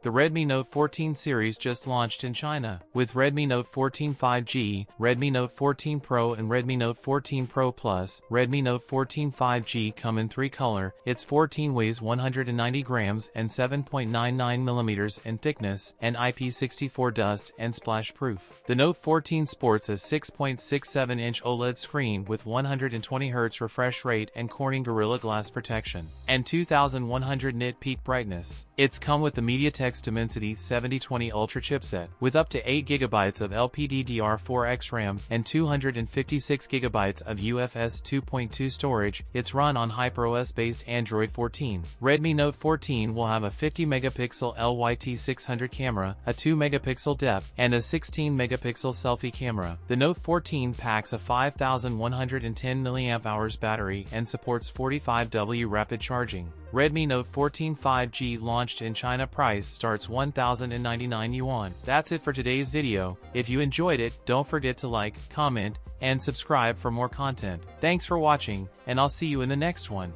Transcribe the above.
The Redmi Note 14 series just launched in China. With Redmi Note 14 5G, Redmi Note 14 Pro and Redmi Note 14 Pro Plus, Redmi Note 14 5G come in 3 color. Its 14 weighs 190 grams and 7.99 millimeters in thickness, and IP64 dust and splash proof. The Note 14 sports a 6.67-inch OLED screen with 120Hz refresh rate and Corning Gorilla Glass protection, and 2100 nit peak brightness. It's come with the MediaTek Dimensity 7020 Ultra chipset, with up to 8GB of LPDDR4X RAM and 256GB of UFS 2.2 storage. It's run on HyperOS-based Android 14. Redmi Note 14 will have a 50-megapixel LYT600 camera, a 2-megapixel depth, and a 16-megapixel selfie camera. The Note 14 packs a 5110 mAh battery and supports 45W rapid charging. Redmi Note 14 5G launched in China. Price starts 1,099 yuan. That's it for today's video. If you enjoyed it, don't forget to like, comment, and subscribe for more content. Thanks for watching, and I'll see you in the next one.